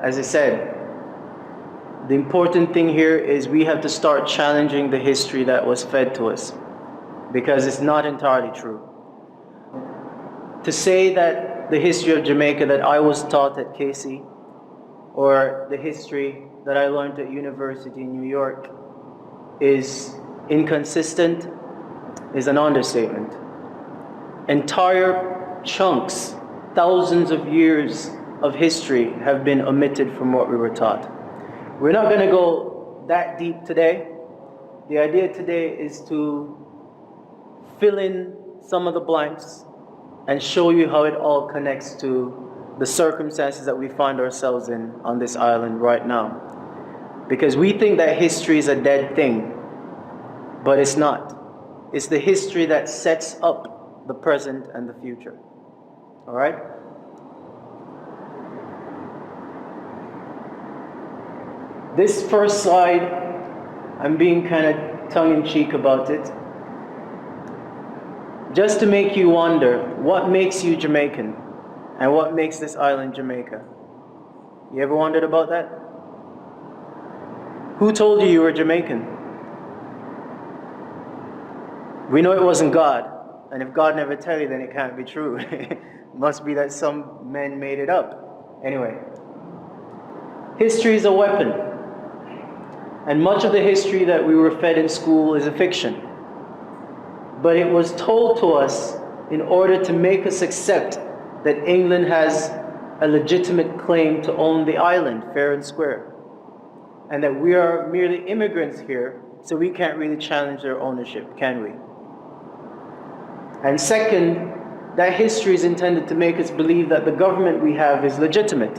As I said, the important thing here is we have to start challenging the history that was fed to us because it's not entirely true. To say that the history of Jamaica that I was taught at Casey or the history that I learned at university in New York is inconsistent is an understatement. Entire chunks, thousands of years of history have been omitted from what we were taught. We're not going to go that deep today. The idea today is to fill in some of the blanks and show you how it all connects to the circumstances that we find ourselves in on this island right now. Because we think that history is a dead thing, but it's not. It's the history that sets up the present and the future. All right? This first slide, I'm being kind of tongue-in-cheek about it. Just to make you wonder, what makes you Jamaican? And what makes this island Jamaica? You ever wondered about that? Who told you you were Jamaican? We know it wasn't God. And if God never tell you, then it can't be true. It must be that some men made it up. Anyway, history is a weapon. And much of the history that we were fed in school is a fiction. But it was told to us in order to make us accept that England has a legitimate claim to own the island, fair and square. And that we are merely immigrants here, so we can't really challenge their ownership, can we? And second, that history is intended to make us believe that the government we have is legitimate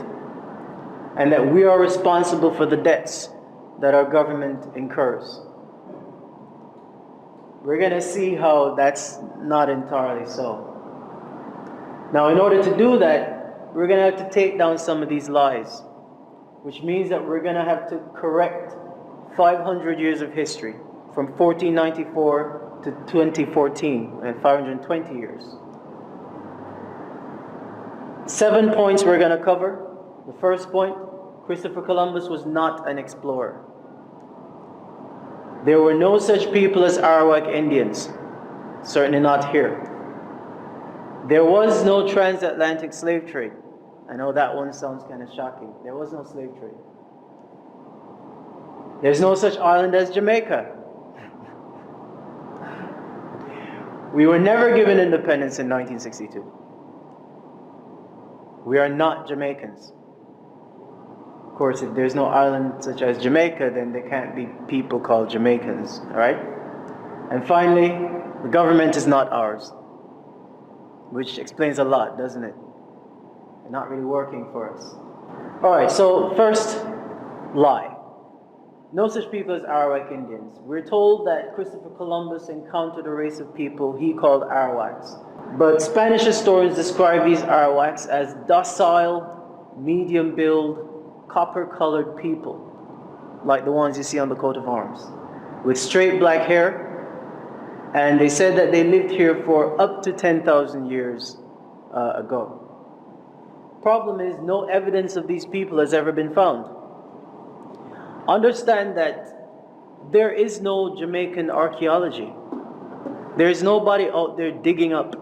and that we are responsible for the debts that our government incurs. We're going to see how that's not entirely so. Now, in order to do that, we're going to have to take down some of these lies, which means that we're going to have to correct 500 years of history, from 1494 to 2014, and 520 years. 7 points we're going to cover. The first point, Christopher Columbus was not an explorer. There were no such people as Arawak Indians, certainly not here. There was no transatlantic slave trade. I know that one sounds kind of shocking. There was no slave trade. There's no such island as Jamaica. We were never given independence in 1962. We are not Jamaicans. Of course, if there's no island such as Jamaica, then there can't be people called Jamaicans, all right? And finally, the government is not ours, which explains a lot, doesn't it? They're not really working for us. All right, so first, lie. No such people as Arawak Indians. We're told that Christopher Columbus encountered a race of people he called Arawaks. But Spanish historians describe these Arawaks as docile, medium-build, copper-colored people, like the ones you see on the coat of arms, with straight black hair, and they said that they lived here for up to 10,000 years ago. Problem is, no evidence of these people has ever been found. Understand that there is no Jamaican archaeology. There is nobody out there digging up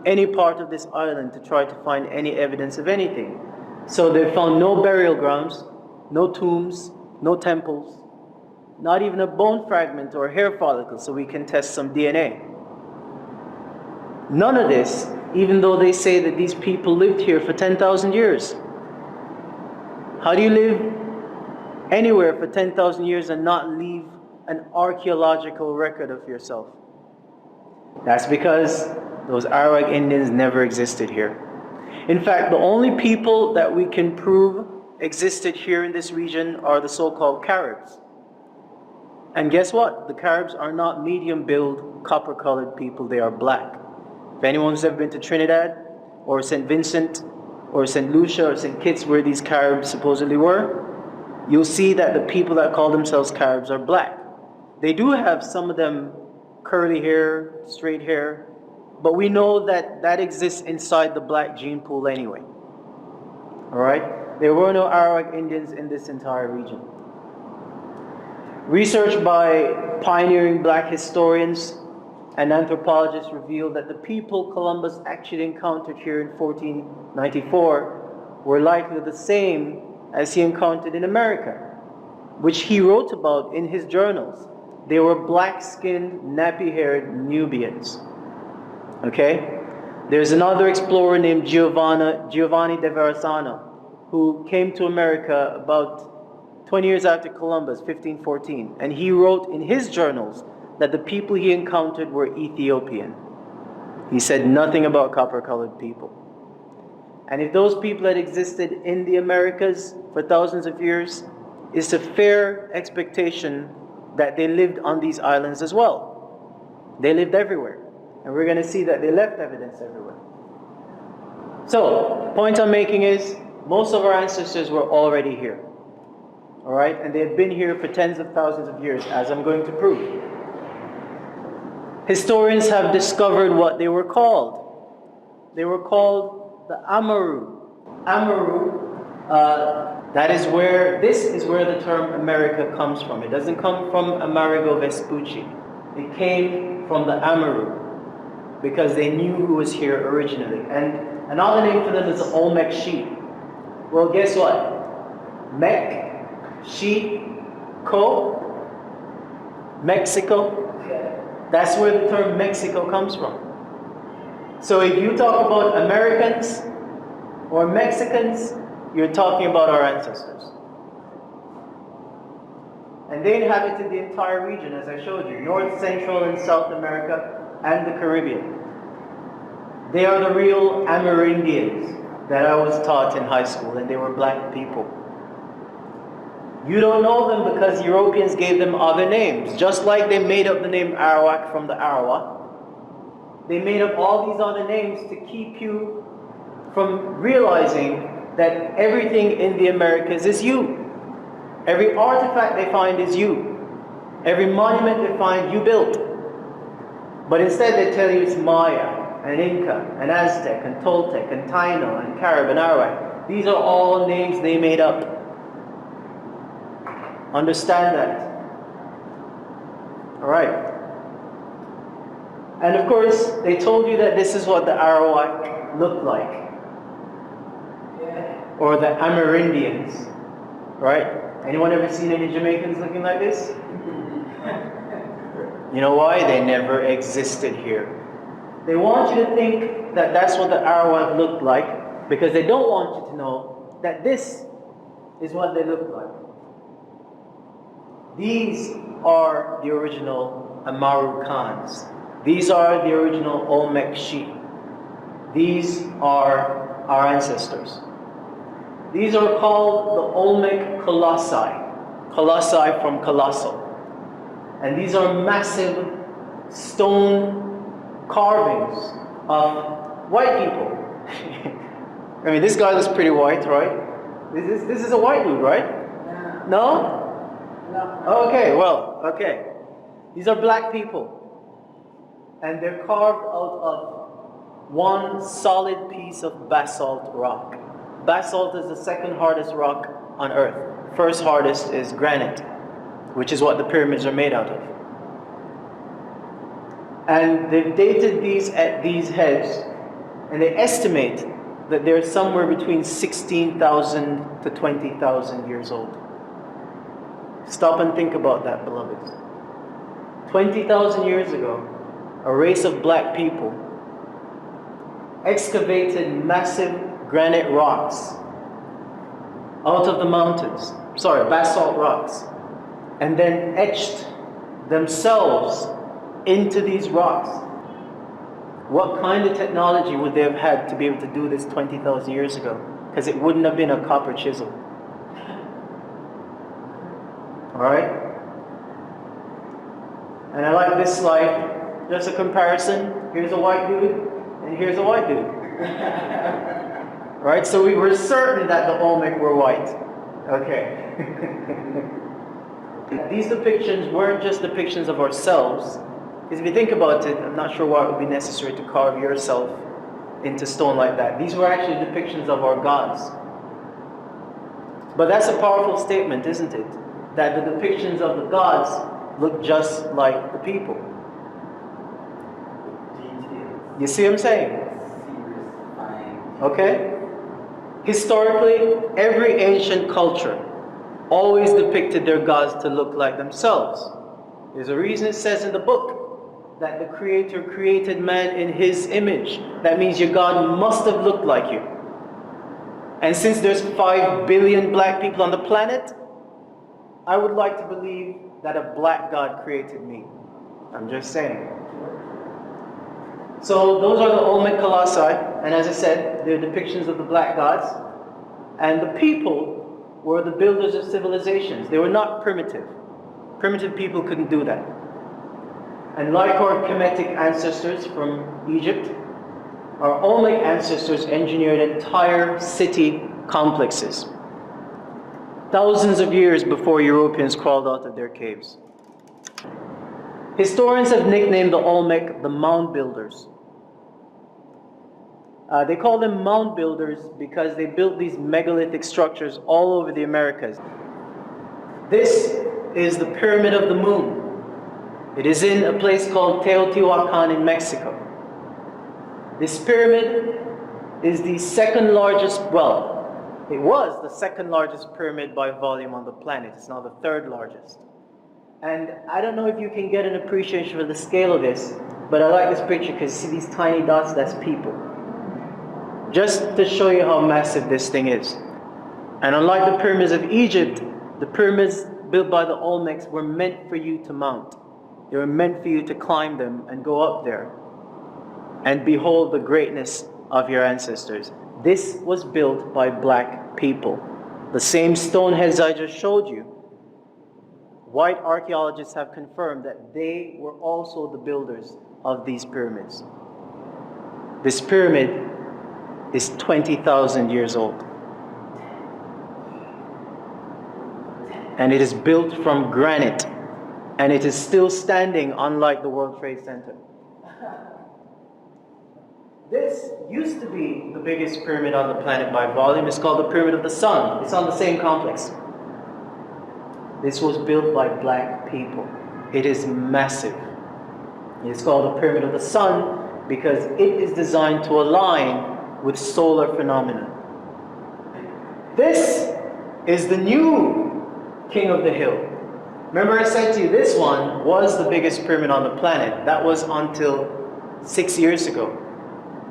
any part of this island to try to find any evidence of anything. So they found no burial grounds, no tombs, no temples, not even a bone fragment or a hair follicle so we can test some DNA. None of this, even though they say that these people lived here for 10,000 years. How do you live anywhere for 10,000 years and not leave an archaeological record of yourself? That's because those Arawak Indians never existed here. In fact, the only people that we can prove existed here in this region are the so-called Caribs. And guess what? The Caribs are not medium-build, copper-colored people, they are black. If anyone's ever been to Trinidad, or St. Vincent, or St. Lucia, or St. Kitts, where these Caribs supposedly were, you'll see that the people that call themselves Caribs are black. They do have, some of them, curly hair, straight hair, but we know that that exists inside the black gene pool anyway. Alright? There were no Arawak Indians in this entire region. Research by pioneering black historians and anthropologists revealed that the people Columbus actually encountered here in 1494 were likely the same as he encountered in America, which he wrote about in his journals. They were black-skinned, nappy-haired Nubians. Okay? There's another explorer named Giovanni de Verrazzano, who came to America about 20 years after Columbus, 1514, and he wrote in his journals that the people he encountered were Ethiopian. He said nothing about copper-colored people. And if those people had existed in the Americas for thousands of years, it's a fair expectation that they lived on these islands as well. They lived everywhere. And we're going to see that they left evidence everywhere. So, the point I'm making is, most of our ancestors were already here. Alright? And they had been here for tens of thousands of years, as I'm going to prove. Historians have discovered what they were called. They were called the Amaru. Amaru, this is where the term America comes from. It doesn't come from Amerigo Vespucci. It came from the Amaru, because they knew who was here originally. And another name for them is the Olmec sheep. Well, guess what? Mech, sheep, ko, Mexico. That's where the term Mexico comes from. So if you talk about Americans or Mexicans, you're talking about our ancestors. And they inhabited the entire region, as I showed you, North, Central, and South America, and the Caribbean. They are the real Amerindians that I was taught in high school, and they were black people. You don't know them because Europeans gave them other names. Just like they made up the name Arawak from the Arawa, they made up all these other names to keep you from realizing that everything in the Americas is you. Every artifact they find is you. Every monument they find, you built. But instead they tell you it's Maya, and Inca, and Aztec, and Toltec, and Taino, and Carib, and Arawak. These are all names they made up. Understand that. Alright. And of course, they told you that this is what the Arawak looked like. Or the Amerindians. Right? Anyone ever seen any Jamaicans looking like this? You know why? They never existed here. They want you to think that that's what the Arawak looked like, because they don't want you to know that this is what they look like. These are the original Amaru Khans. These are the original Olmec sheep. These are our ancestors. These are called the Olmec Colossi. Colossi from colossal. And these are massive stone carvings of white people. I mean, this guy looks pretty white, right? This is a white dude, right? No? Okay, well, okay. These are black people. And they're carved out of one solid piece of basalt rock. Basalt is the second hardest rock on earth. First hardest is granite, which is what the pyramids are made out of. And they've dated these at these heads, and they estimate that they're somewhere between 16,000 to 20,000 years old. Stop and think about that, beloveds. 20,000 years ago, a race of black people excavated massive granite rocks out of the mountains, basalt rocks, and then etched themselves into these rocks. What kind of technology would they have had to be able to do this 20,000 years ago? Because it wouldn't have been a copper chisel. Alright? And I like this slide. Just a comparison. Here's a white dude, and here's a white dude. Right? So we were certain that the Olmec were white. Okay. These depictions weren't just depictions of ourselves. Because if you think about it, I'm not sure why it would be necessary to carve yourself into stone like that. These were actually depictions of our gods. But that's a powerful statement, isn't it? That the depictions of the gods look just like the people. You see what I'm saying? Okay? Historically, every ancient culture always depicted their gods to look like themselves. There's a reason it says in the book that the Creator created man in His image. That means your God must have looked like you. And since there's 5 billion black people on the planet, I would like to believe that a black God created me. I'm just saying. So those are the Olmec colossi, and as I said, they're depictions of the black gods. And the people were the builders of civilizations. They were not primitive. Primitive people couldn't do that. And like our Kemetic ancestors from Egypt, our Olmec ancestors engineered entire city complexes, thousands of years before Europeans crawled out of their caves. Historians have nicknamed the Olmec the mound builders. They call them mound builders because they built these megalithic structures all over the Americas. This is the Pyramid of the Moon. It is in a place called Teotihuacan in Mexico. This pyramid is the second largest, well, it was the second largest pyramid by volume on the planet. It's now the third largest. And I don't know if you can get an appreciation for the scale of this, but I like this picture because you see these tiny dots, that's people. Just to show you how massive this thing is. And unlike the pyramids of Egypt, the pyramids built by the Olmecs were meant for you to mount. They were meant for you to climb them and go up there and behold the greatness of your ancestors. This was built by black people. The same stone heads I just showed you, white archaeologists have confirmed that they were also the builders of these pyramids. This pyramid is 20,000 years old. And it is built from granite. And it is still standing, unlike the World Trade Center. This used to be the biggest pyramid on the planet by volume. It's called the Pyramid of the Sun. It's on the same complex. This was built by black people. It is massive. It's called the Pyramid of the Sun because it is designed to align with solar phenomena. This is the new King of the Hill. Remember I said to you, this one was the biggest pyramid on the planet. That was until 6 years ago,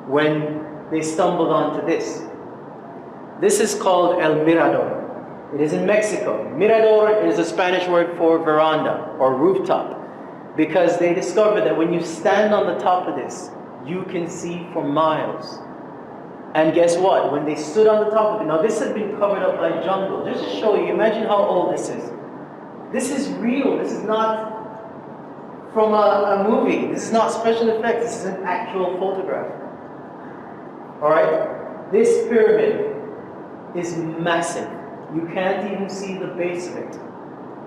when they stumbled onto this. This is called El Mirador. It is in Mexico. Mirador is a Spanish word for veranda or rooftop, because they discovered that when you stand on the top of this, you can see for miles. And guess what? When they stood on the top of it, now this had been covered up by jungle. Just to show you, imagine how old this is. This is real. This is not from a movie. This is not special effects. This is an actual photograph. Alright? This pyramid is massive. You can't even see the base of it.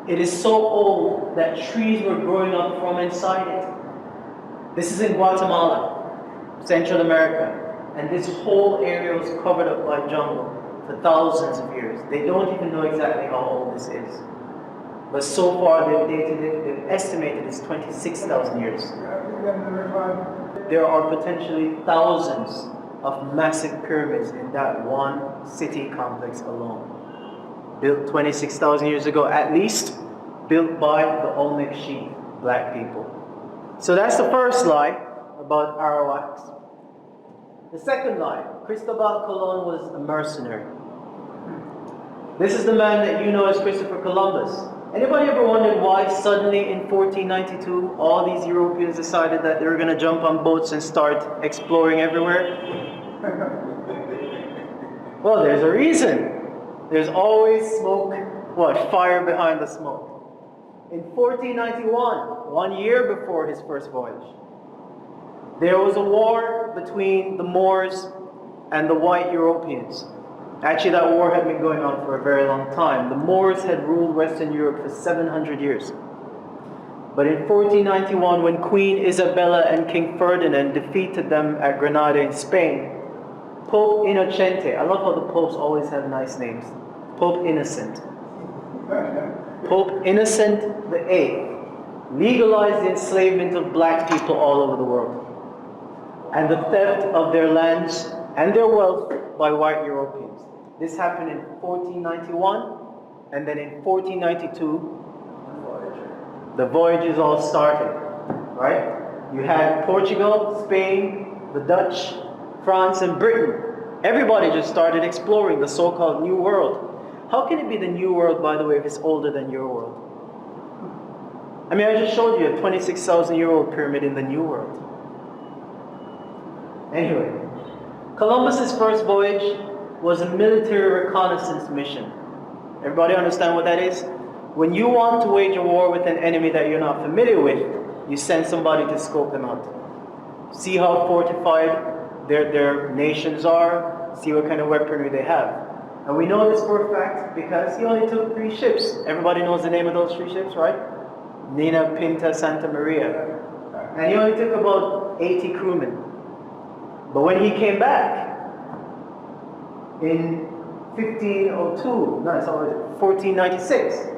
It is so old that trees were growing up from inside it. This is in Guatemala, Central America. And this whole area was covered up by jungle for thousands of years. They don't even know exactly how old this is. But so far they've dated it, they've estimated it's 26,000 years. There are potentially thousands of massive pyramids in that one city complex alone. Built 26,000 years ago at least, built by the Olmec Sheep, black people. So that's the first lie about Arawaks. The second lie, Cristobal Colon was a mercenary. This is the man that you know as Christopher Columbus. Anybody ever wondered why suddenly in 1492 all these Europeans decided that they were going to jump on boats and start exploring everywhere? Well, there's a reason. There's always smoke, fire behind the smoke. In 1491, 1 year before his first voyage, there was a war between the Moors and the white Europeans. Actually, that war had been going on for a very long time. The Moors had ruled Western Europe for 700 years. But in 1491, when Queen Isabella and King Ferdinand defeated them at Granada in Spain, Pope Innocente, I love how the popes always have nice names. Pope Pope Innocent. Pope Innocent the Eighth legalized the enslavement of black people all over the world and the theft of their lands and their wealth by white Europeans. This happened in 1491, and then in 1492, the voyages all started, right? You had Portugal, Spain, the Dutch, France, and Britain. Everybody just started exploring the so-called New World. How can it be the New World, by the way, if it's older than your world? I mean, I just showed you a 26,000-year-old pyramid in the New World. Anyway, Columbus's first voyage was a military reconnaissance mission. Everybody understand what that is? When you want to wage a war with an enemy that you're not familiar with, you send somebody to scope them out. See how fortified their nations are, see what kind of weaponry they have. And we know this for a fact because he only took 3 ships. Everybody knows the name of those 3 ships, right? Nina, Pinta, Santa Maria. And he only took about 80 crewmen. But when he came back in 1496,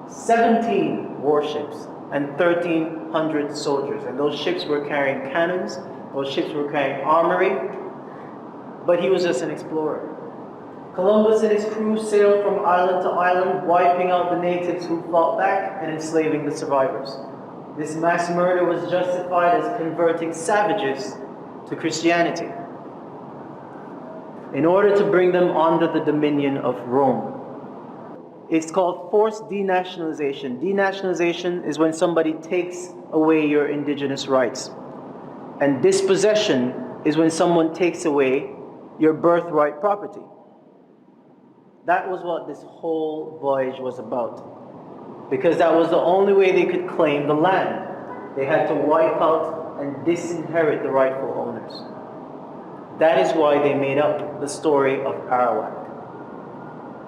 17 warships and 1,300 soldiers. And those ships were carrying cannons, those ships were carrying armory, but he was just an explorer. Columbus and his crew sailed from island to island, wiping out the natives who fought back and enslaving the survivors. This mass murder was justified as converting savages to Christianity in order to bring them under the dominion of Rome. It's called forced denationalization. Denationalization is when somebody takes away your indigenous rights. And dispossession is when someone takes away your birthright property. That was what this whole voyage was about. Because that was the only way they could claim the land. They had to wipe out and disinherit the rightful owners. That is why they made up the story of Arawak.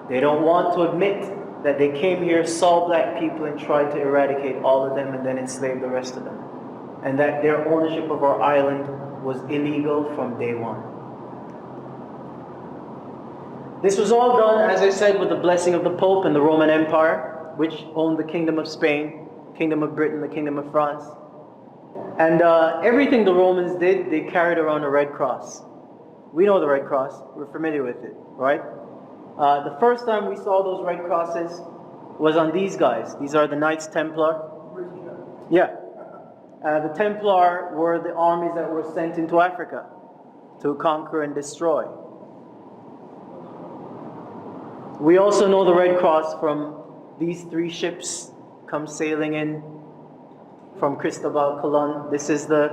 They don't want to admit that they came here, saw black people, and tried to eradicate all of them and then enslave the rest of them. And that their ownership of our island was illegal from day one. This was all done, as I said, with the blessing of the Pope and the Roman Empire, which owned the Kingdom of Spain, Kingdom of Britain, the Kingdom of France. And everything the Romans did, they carried around a red cross. We know the red cross. We're familiar with it, right? The first time we saw those red crosses was on these guys. These are the Knights Templar. Yeah. The Templar were the armies that were sent into Africa to conquer and destroy. We also know the red cross from these 3 ships come sailing in from Cristobal Colon. This is the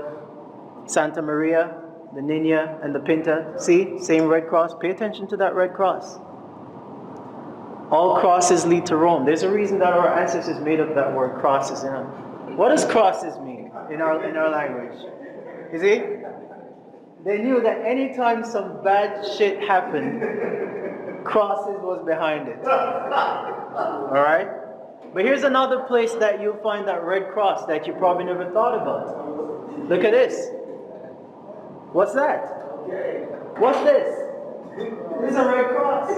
Santa Maria, the Nina, and the Pinta. See? Same red cross. Pay attention to that red cross. All crosses lead to Rome. There's a reason that our ancestors made up that word crosses. You know? What does crosses mean in our language? You see? They knew that anytime some bad shit happened, crosses was behind it. Alright? But here's another place that you'll find that red cross that you probably never thought about. Look at this. What's that? What's this? This is a red cross.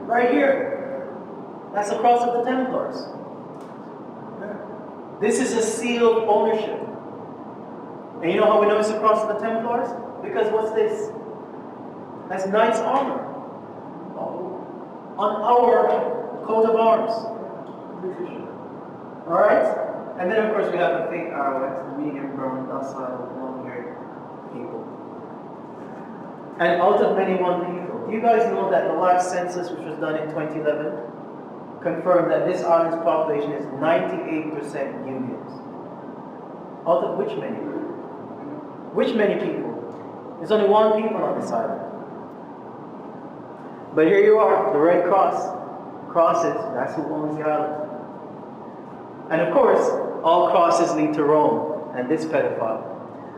Right here. That's the cross of the Templars. This is a seal of ownership. And you know how we know it's the cross of the Templars? Because what's this? That's knight's armor. On our coat of arms. Alright? And then of course we have the fake Arawaks, the medium brown, docile, long-haired people. And out of many one people. Do you guys know that the last census, which was done in 2011, confirmed that this island's population is 98% Unions? Out of which many? Which many people? There's only one people on this island. But here you are, the Red Cross. Crosses, that's who owns the island. And of course, all crosses lead to Rome and this pedophile.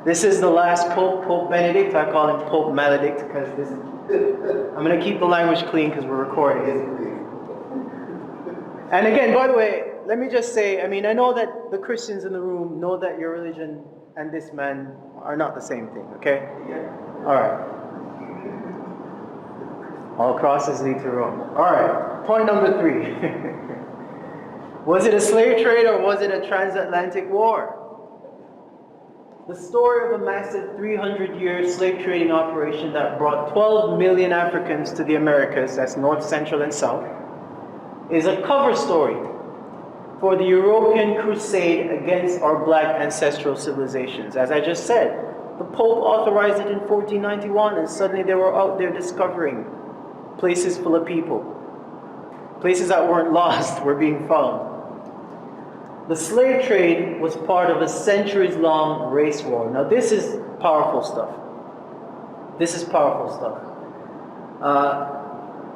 This is the last Pope, Pope Benedict. I call him Pope Maledict because this is, I'm going to keep the language clean because we're recording. And again, by the way, let me just say, I mean, I know that the Christians in the room know that your religion and this man are not the same thing, okay? All right. All crosses lead to Rome. All right, point number 3. Was it a slave trade or was it a transatlantic war? The story of a massive 300-year slave trading operation that brought 12 million Africans to the Americas, that's North, Central, and South, is a cover story for the European crusade against our black ancestral civilizations. As I just said, the Pope authorized it in 1491, and suddenly they were out there discovering places full of people. Places that weren't lost were being found. The slave trade was part of a centuries-long race war. Now this is powerful stuff. This is powerful stuff.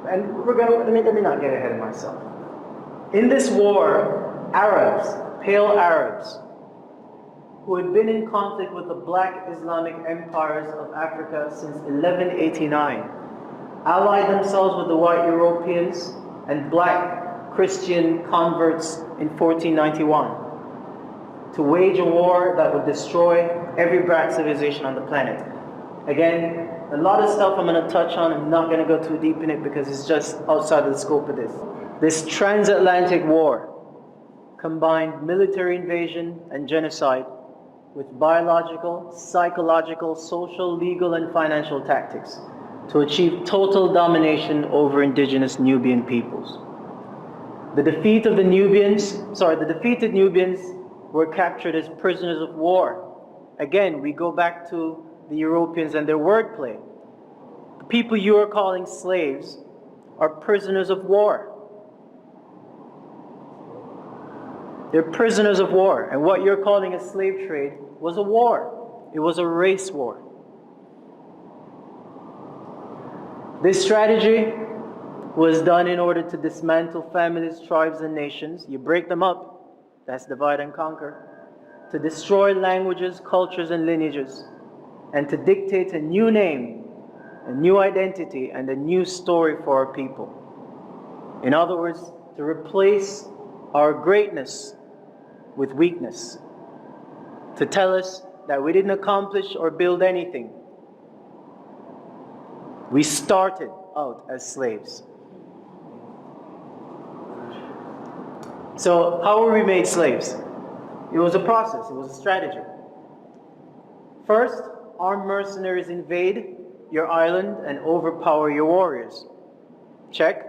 And let me not get ahead of myself. In this war, Arabs, pale Arabs, who had been in conflict with the black Islamic empires of Africa since 1189, allied themselves with the white Europeans and black Christian converts in 1491 to wage a war that would destroy every black civilization on the planet. Again, a lot of stuff I'm going to touch on. I'm not going to go too deep in it because it's just outside of the scope of this. This transatlantic war combined military invasion and genocide with biological, psychological, social, legal, and financial tactics to achieve total domination over indigenous Nubian peoples. The defeated Nubians were captured as prisoners of war. Again, we go back to the Europeans and their wordplay. The people you are calling slaves are prisoners of war. They're prisoners of war. And what you're calling a slave trade was a war. It was a race war. This strategy was done in order to dismantle families, tribes, and nations. You break them up, that's divide and conquer. To destroy languages, cultures, and lineages. And to dictate a new name, a new identity, and a new story for our people. In other words, to replace our greatness with weakness. To tell us that we didn't accomplish or build anything. We started out as slaves. So how were we made slaves? It was a process, it was a strategy. First, armed mercenaries invade your island and overpower your warriors. Check.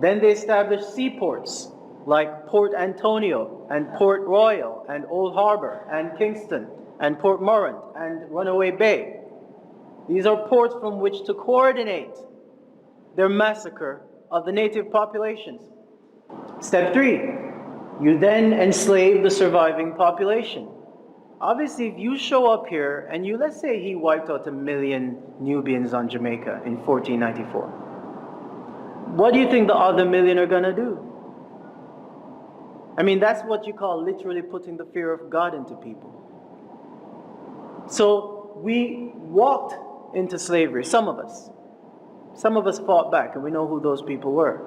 Then they established seaports like Port Antonio and Port Royal and Old Harbor and Kingston and Port Morant and Runaway Bay. These are ports from which to coordinate their massacre of the native populations. Step 3, you then enslave the surviving population. Obviously, if you show up here and let's say he wiped out 1 million Nubians on Jamaica in 1494. What do you think the other million are going to do? I mean, that's what you call literally putting the fear of God into people. So we walked into slavery, some of us. Some of us fought back, and we know who those people were.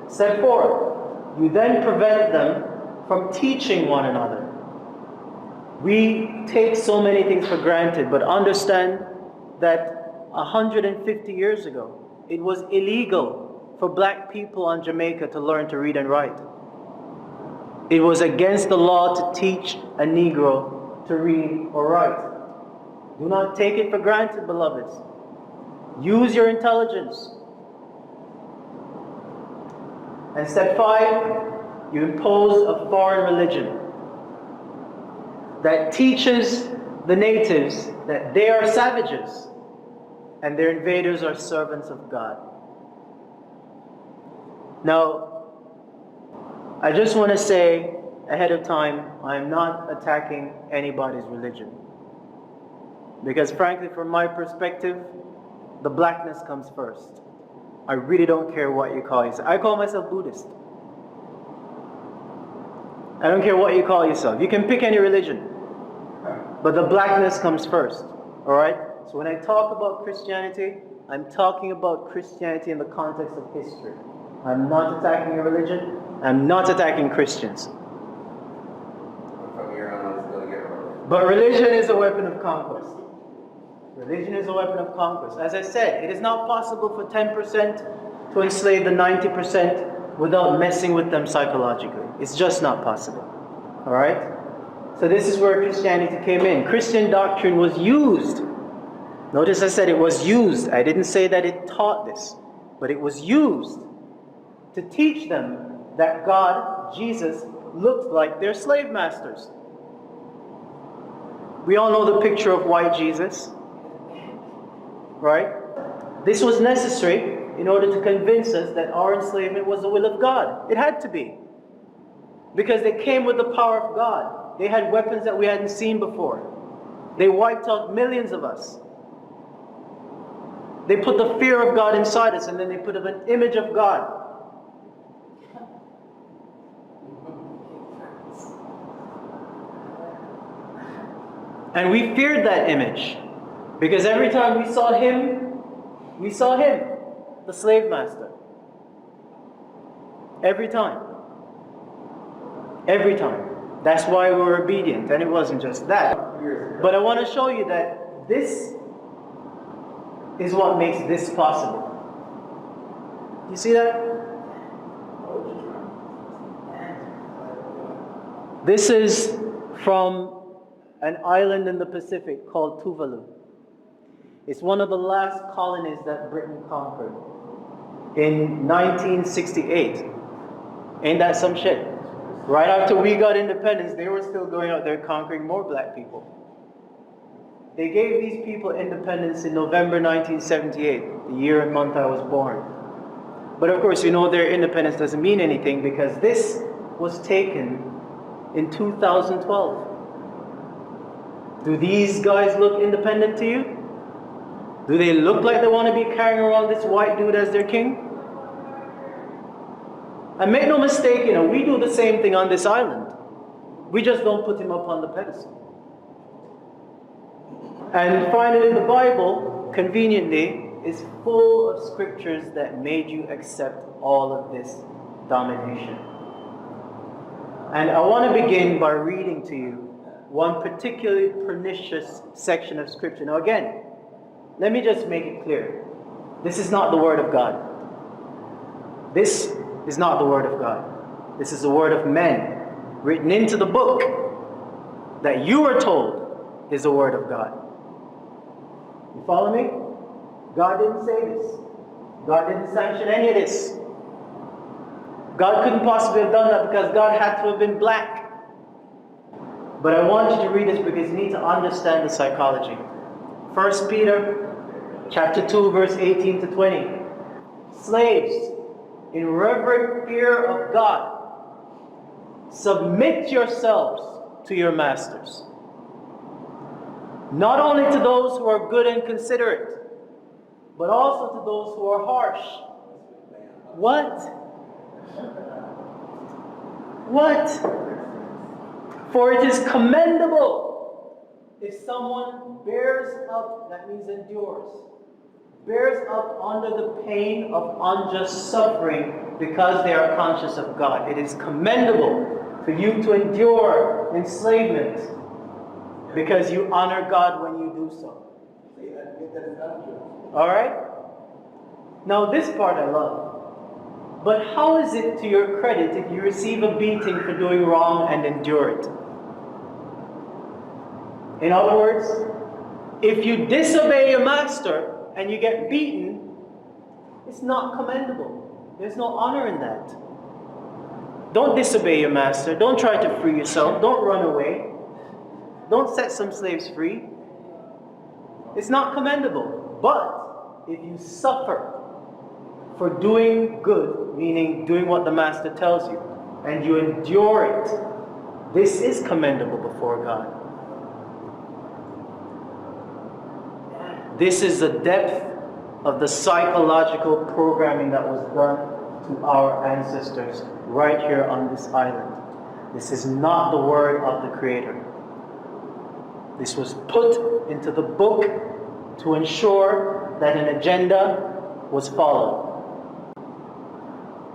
Step 4, you then prevent them from teaching one another. We take so many things for granted, but understand that 150 years ago, it was illegal for black people on Jamaica to learn to read and write. It was against the law to teach a Negro to read or write. Do not take it for granted, beloveds. Use your intelligence. And step 5, you impose a foreign religion that teaches the natives that they are savages and their invaders are servants of God. Now, I just want to say ahead of time, I'm not attacking anybody's religion. Because frankly, from my perspective, the blackness comes first. I really don't care what you call yourself. I call myself Buddhist. I don't care what you call yourself. You can pick any religion. But the blackness comes first. Alright? So when I talk about Christianity, I'm talking about Christianity in the context of history. I'm not attacking your religion. I'm not attacking Christians. But religion is a weapon of conquest. Religion is a weapon of conquest. As I said, it is not possible for 10% to enslave the 90% without messing with them psychologically. It's just not possible. Alright? So this is where Christianity came in. Christian doctrine was used. Notice I said it was used. I didn't say that it taught this. But it was used to teach them that God, Jesus, looked like their slave masters. We all know the picture of white Jesus. Right? This was necessary in order to convince us that our enslavement was the will of God. It had to be. Because they came with the power of God. They had weapons that we hadn't seen before. They wiped out millions of us. They put the fear of God inside us, and then they put an image of God. And we feared that image. Because every time we saw him, the slave master. Every time. Every time. That's why we were obedient. And it wasn't just that. But I want to show you that this is what makes this possible. You see that? This is from an island in the Pacific called Tuvalu. It's one of the last colonies that Britain conquered in 1968. Ain't that some shit? Right after we got independence, they were still going out there conquering more black people. They gave these people independence in November 1978, the year and month I was born. But of course, you know their independence doesn't mean anything because this was taken in 2012. Do these guys look independent to you? Do they look like they want to be carrying around this white dude as their king? And make no mistake, we do the same thing on this island. We just don't put him up on the pedestal. And finally, the Bible, conveniently, is full of scriptures that made you accept all of this domination. And I want to begin by reading to you one particularly pernicious section of scripture. Now again, let me just make it clear. This is not the word of God. This is not the word of God. This is the word of men, written into the book that you are told is the word of God. You follow me? God didn't say this. God didn't sanction any of this. God couldn't possibly have done that because God had to have been black. But I want you to read this because you need to understand the psychology. 1 Peter chapter 2, verse 18 to 20. Slaves, in reverent fear of God, submit yourselves to your masters. Not only to those who are good and considerate, but also to those who are harsh. What? For it is commendable if someone bears up, that means endures, bears up under the pain of unjust suffering because they are conscious of God. It is commendable for you to endure enslavement because you honor God when you do so. Alright? Now this part I love. But how is it to your credit if you receive a beating for doing wrong and endure it? In other words, if you disobey your master and you get beaten, it's not commendable. There's no honor in that. Don't disobey your master. Don't try to free yourself. Don't run away. Don't set some slaves free. It's not commendable. But if you suffer for doing good, meaning doing what the master tells you, and you endure it, this is commendable before God. This is the depth of the psychological programming that was done to our ancestors right here on this island. This is not the word of the Creator. This was put into the book to ensure that an agenda was followed.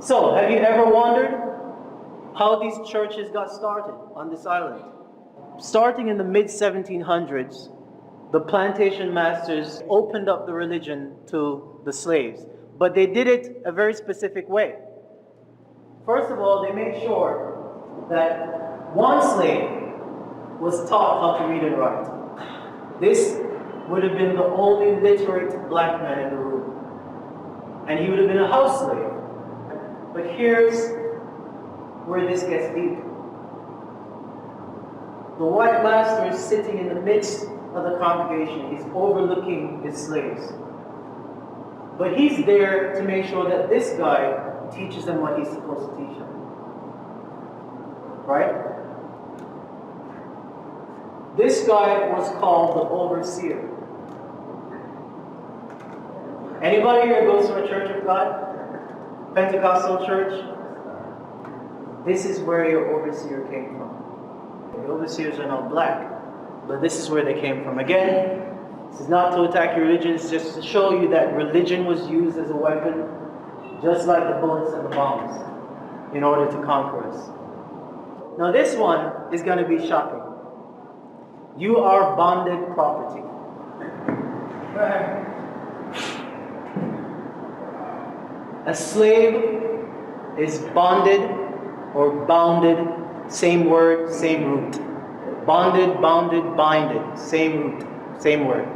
So, have you ever wondered how these churches got started on this island? Starting in the mid-1700s, the plantation masters opened up the religion to the slaves, but they did it a very specific way. First of all, they made sure that one slave was taught how to read and write. This would have been the only literate black man in the room. And he would have been a house slave. But here's where this gets deep. The white master is sitting in the midst of the congregation. He's overlooking his slaves. But he's there to make sure that this guy teaches them what he's supposed to teach them. Right? This guy was called the overseer. Anybody here goes to a Church of God? Pentecostal church? This is where your overseer came from. The overseers are not black, but this is where they came from. Again, this is not to attack your religion, it's just to show you that religion was used as a weapon, just like the bullets and the bombs, in order to conquer us. Now this one is going to be shocking. You are bonded property. A slave is bonded or bounded, same word, same root. Bonded, bounded, binded, same root, same word.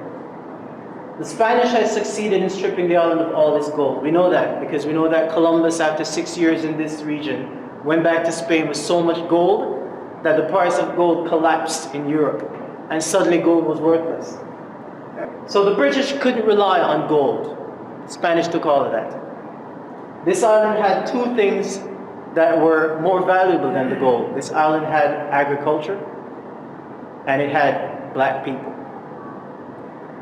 The Spanish has succeeded in stripping the island of all its gold. We know that because we know that Columbus, after 6 years in this region, went back to Spain with so much gold that the price of gold collapsed in Europe, and suddenly gold was worthless. So the British couldn't rely on gold. The Spanish took all of that. This island had two things that were more valuable than the gold. This island had agriculture, and it had black people.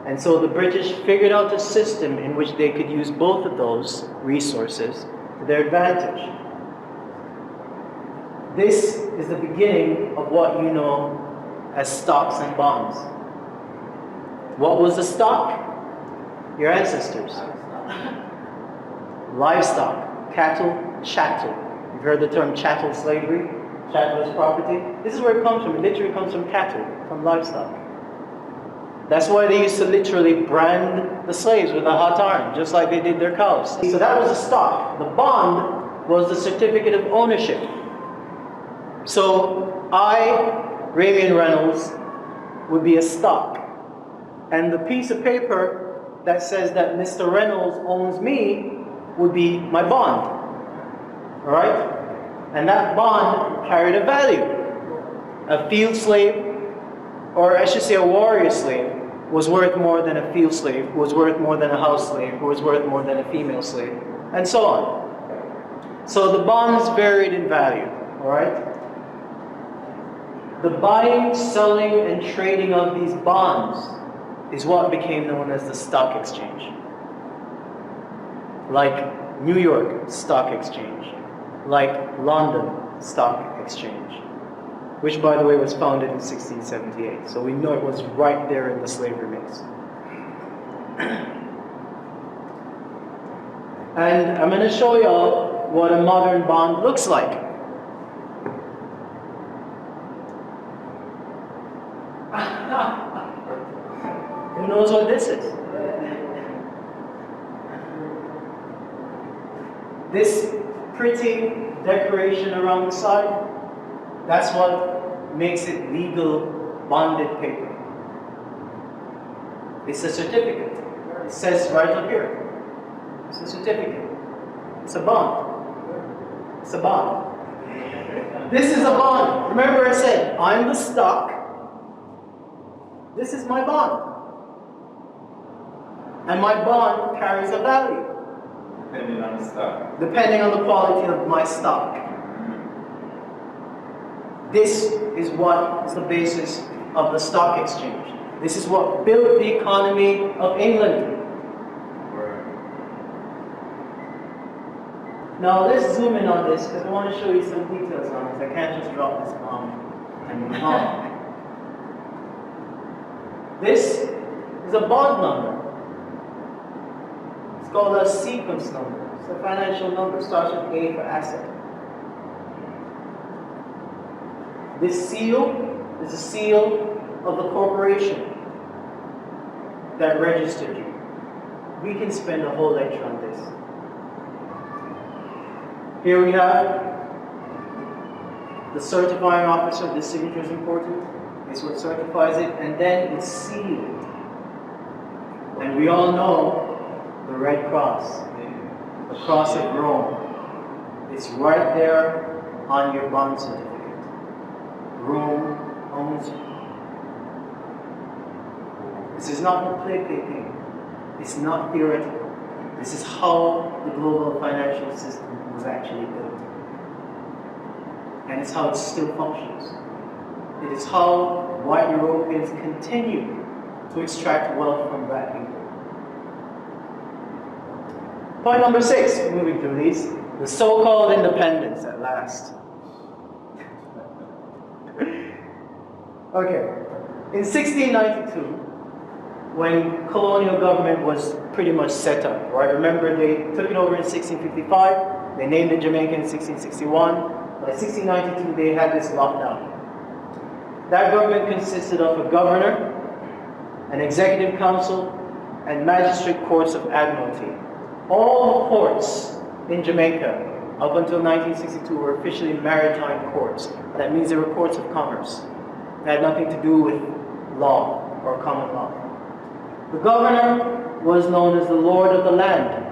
And so the British figured out a system in which they could use both of those resources to their advantage. This is the beginning of what you know as stocks and bonds. What was the stock? Your ancestors. Livestock, cattle, chattel. You've heard the term chattel slavery, chattel's property. This is where it comes from. It literally comes from cattle, from livestock. That's why they used to literally brand the slaves with a hot iron, just like they did their cows. So that was the stock. The bond was the certificate of ownership. So I, Ramian Reynolds, would be a stock. And the piece of paper that says that Mr. Reynolds owns me would be my bond. Alright? And that bond carried a value. A field slave, or I should say a warrior slave, was worth more than a field slave, was worth more than a house slave, was worth more than a female slave, and so on. So the bonds varied in value. Alright? The buying, selling, and trading of these bonds is what became known as the stock exchange. Like New York Stock Exchange, like London Stock Exchange, which by the way was founded in 1678. So we know it was right there in the slavery mix. And I'm going to show y'all what a modern bond looks like. Who knows what this is? This pretty decoration around the side, that's what makes it legal bonded paper. It's a certificate. It says right up here. It's a certificate. It's a bond. It's a bond. This is a bond. Remember I said, I'm the stock. This is my bond. And my bond carries a value. Depending on the stock. Depending on the quality of my stock. This is what is the basis of the stock exchange. This is what built the economy of England. Now let's zoom in on this because I want to show you some details on this. I can't just drop this bomb and move on. This is a bond number. It's called a sequence number. It's a financial number. It starts with A for asset. This seal is a seal of the corporation. that registered you. We can spend a whole lecture on this. Here we have the certifying officer. This signature is important. It's what certifies it, and then it's sealed. And we all know the Red Cross, the Cross of Rome. It's right there on your bond certificate. Rome owns you. This is not a play thing. It's not theoretical. This is how the global financial system was actually built. And it's how it still functions. It is how white Europeans continue to extract wealth from black people. Point number 6, moving through these, the so-called independence at last. Okay, in 1692, when colonial government was pretty much set up, right? Remember, they took it over in 1655, they named it Jamaica in 1661, by 1692 they had this lockdown. That government consisted of a governor, an executive council, and magistrate courts of admiralty. All the courts in Jamaica up until 1962 were officially maritime courts. That means they were courts of commerce. They had nothing to do with law or common law. The governor was known as the Lord of the Land,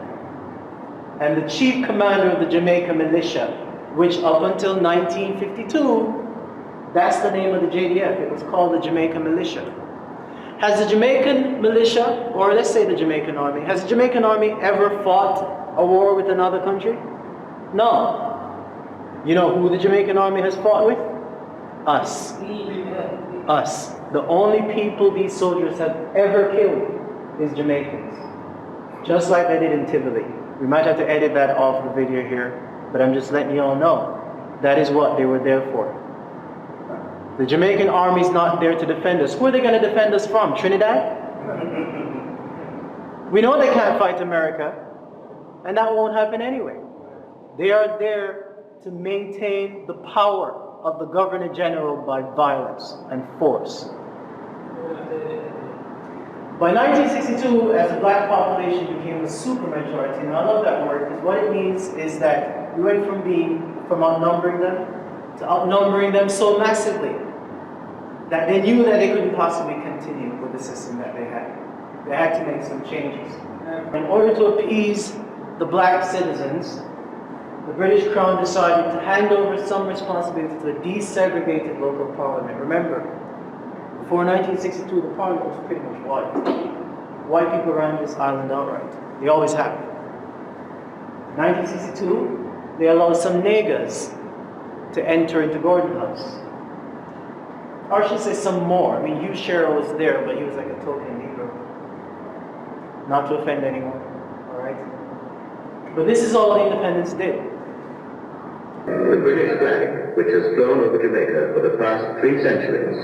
and the chief commander of the Jamaica militia, which up until 1952, that's the name of the JDF. It was called the Jamaica Militia. Has the Jamaican militia, or let's say the Jamaican army, has the Jamaican army ever fought a war with another country? No. You know who the Jamaican army has fought with? Us. Us. The only people these soldiers have ever killed is Jamaicans. Just like they did in Tivoli. We might have to edit that off the video here, but I'm just letting you all know. That is what they were there for. The Jamaican army's not there to defend us. Who are they going to defend us from? Trinidad? We know they can't fight America, and that won't happen anyway. They are there to maintain the power of the Governor General by violence and force. By 1962, as the black population became a supermajority, and I love that word because what it means is that we went from outnumbering them to outnumbering them so massively that they knew that they couldn't possibly continue with the system that they had. They had to make some changes. In order to appease the black citizens, the British Crown decided to hand over some responsibility to a desegregated local parliament. Remember, before 1962, the parliament was pretty much white. White people ran this island outright. They always have. In 1962, they allowed some niggas to enter into Gordon House. Or I should say some more. I mean, Hugh Sherrill was there, but he was like a token Negro. Not to offend anyone, all right? But this is all the independence did. The British flag, which has flown over Jamaica for the past 3 centuries,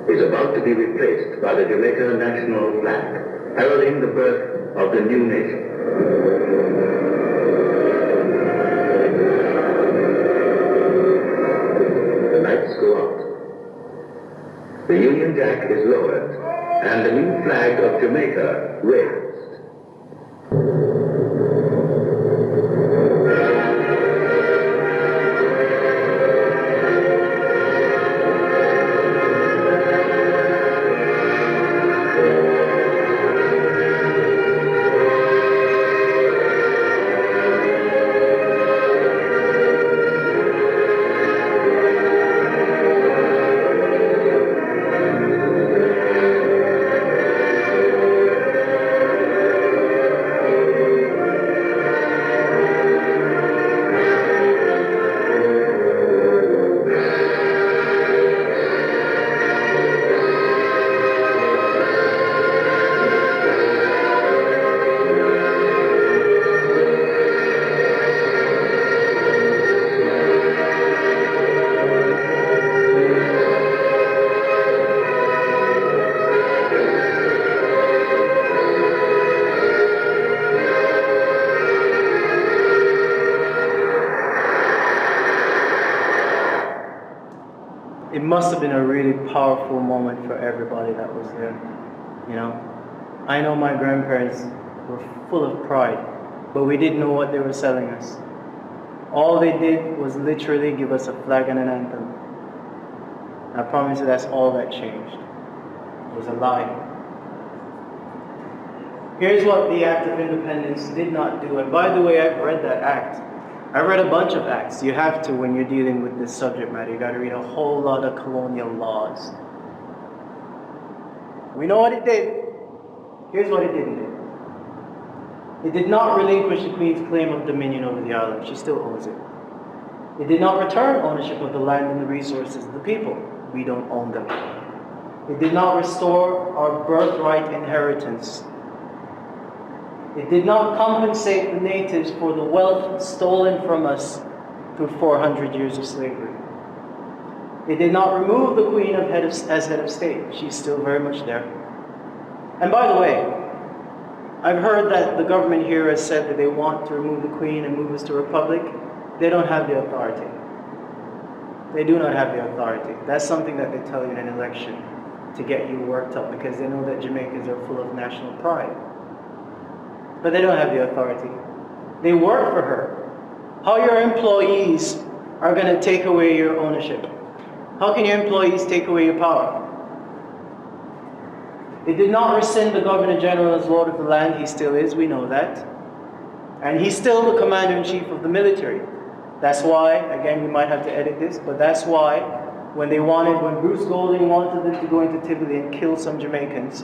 is about to be replaced by the Jamaica national flag, heralding the birth of the new nation. The lights go out. The Union Jack is lowered, and the new flag of Jamaica raised. It must have been a really powerful moment for everybody that was there, you know. I know my grandparents were full of pride, but we didn't know what they were selling us. All they did was literally give us a flag and an anthem. I promise you that's all that changed. It was a lie. Here's what the Act of Independence did not do. And by the way, I've read that act. I read a bunch of acts. You have to when you're dealing with this subject matter. You got to read a whole lot of colonial laws. We know what it did. Here's what it didn't do. It did not relinquish the Queen's claim of dominion over the island. She still owns it. It did not return ownership of the land and the resources of the people. We don't own them. It did not restore our birthright inheritance. It did not compensate the natives for the wealth stolen from us through 400 years of slavery. It did not remove the Queen as head of state. She's still very much there. And by the way, I've heard that the government here has said that they want to remove the Queen and move us to a republic. They don't have the authority. They do not have the authority. That's something that they tell you in an election to get you worked up because they know that Jamaicans are full of national pride. But they don't have the authority. They work for her. How your employees are going to take away your ownership? How can your employees take away your power? It did not rescind the Governor General as Lord of the land. He still is, we know that. And he's still the Commander-in-Chief of the military. That's why, again, we might have to edit this, but that's why when Bruce Golding wanted them to go into Tivoli and kill some Jamaicans,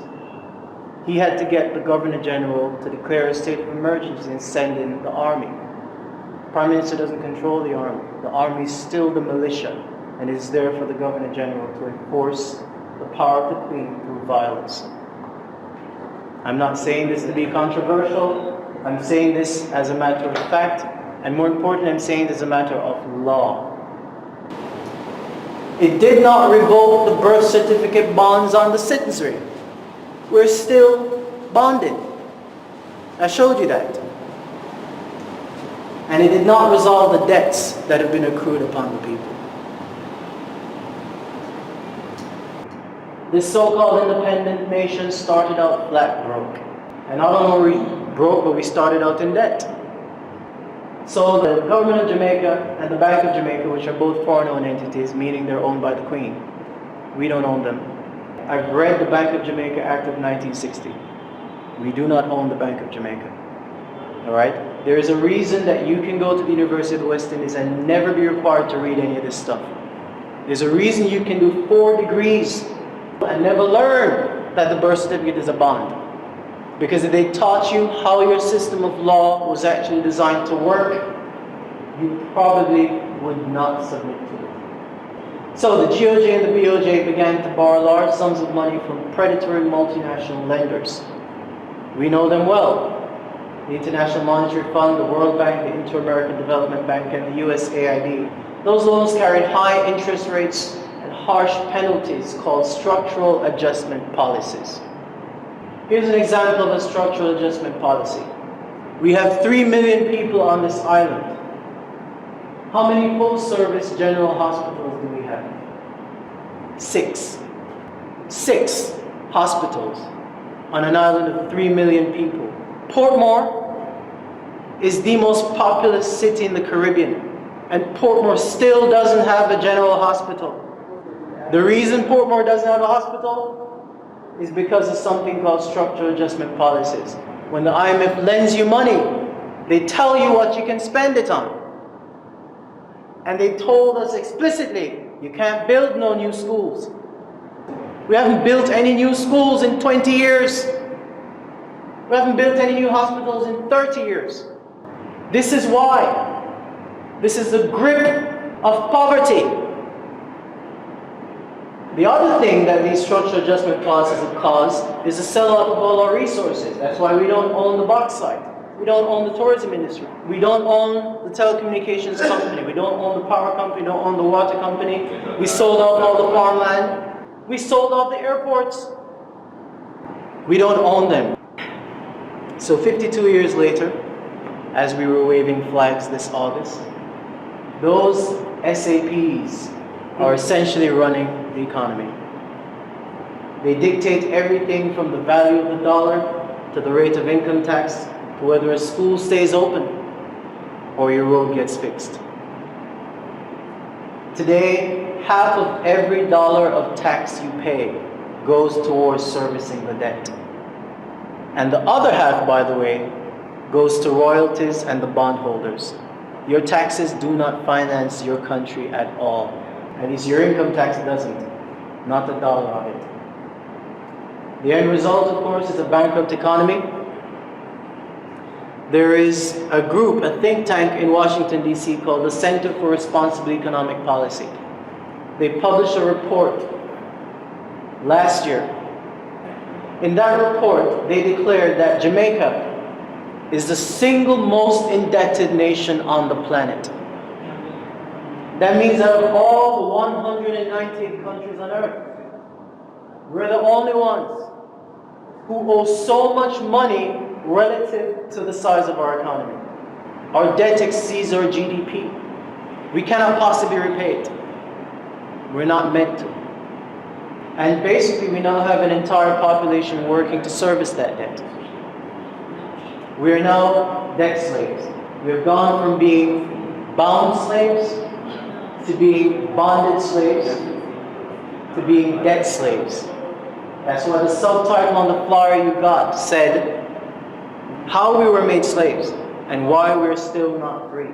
he had to get the Governor General to declare a state of emergency and send in the army. Prime Minister doesn't control the army. The army is still the militia and is there for the Governor General to enforce the power of the Queen through violence. I'm not saying this to be controversial. I'm saying this as a matter of fact, and more importantly, I'm saying this as a matter of law. It did not revoke the birth certificate bonds on the citizenry. We're still bonded. I showed you that. And it did not resolve the debts that have been accrued upon the people. This so-called independent nation started out flat broke. And not only were we broke, but we started out in debt. So the government of Jamaica and the Bank of Jamaica, which are both foreign-owned entities, meaning they're owned by the Queen. We don't own them. I've read the Bank of Jamaica Act of 1960. We do not own the Bank of Jamaica. Alright? There is a reason that you can go to the University of the West Indies and never be required to read any of this stuff. There's a reason you can do 4 degrees and never learn that the birth certificate is a bond. Because if they taught you how your system of law was actually designed to work, you probably would not submit to it. So the GOJ and the BOJ began to borrow large sums of money from predatory multinational lenders. We know them well. The International Monetary Fund, the World Bank, the Inter-American Development Bank, and the USAID. Those loans carried high interest rates and harsh penalties called structural adjustment policies. Here's an example of a structural adjustment policy. We have 3 million people on this island. How many full-service general hospitals do we have? 6. 6 hospitals on an island of 3 million people. Portmore is the most populous city in the Caribbean, and Portmore still doesn't have a general hospital. The reason Portmore doesn't have a hospital is because of something called structural adjustment policies. When the IMF lends you money, they tell you what you can spend it on. And they told us explicitly, you can't build no new schools. We haven't built any new schools in 20 years. We haven't built any new hospitals in 30 years. This is why. This is the grip of poverty. The other thing that these structural adjustment policies have caused is the sell-off of all our resources. That's why we don't own the bauxite. We don't own the tourism industry. We don't own the telecommunications company. We don't own the power company. We don't own the water company. We sold out all the farmland. We sold off the airports. We don't own them. So 52 years later, as we were waving flags this August, those SAPs are essentially running the economy. They dictate everything from the value of the dollar to the rate of income tax to whether a school stays open or your road gets fixed. Today, half of every dollar of tax you pay goes towards servicing the debt. And the other half, by the way, goes to royalties and the bondholders. Your taxes do not finance your country at all. At least your income tax doesn't, not the dollar of it. The end result, of course, is a bankrupt economy. There is a group, a think tank in Washington, D.C. called the Center for Responsible Economic Policy. They published a report last year. In that report, they declared that Jamaica is the single most indebted nation on the planet. That means out of all the 198 countries on earth, we're the only ones who owe so much money relative to the size of our economy. Our debt exceeds our GDP. We cannot possibly repay it. We're not meant to. And basically, we now have an entire population working to service that debt. We are now debt slaves. We have gone from being bound slaves to being bonded slaves to being debt slaves. That's why the subtitle on the flyer you got said, "How we were made slaves and why we're still not free."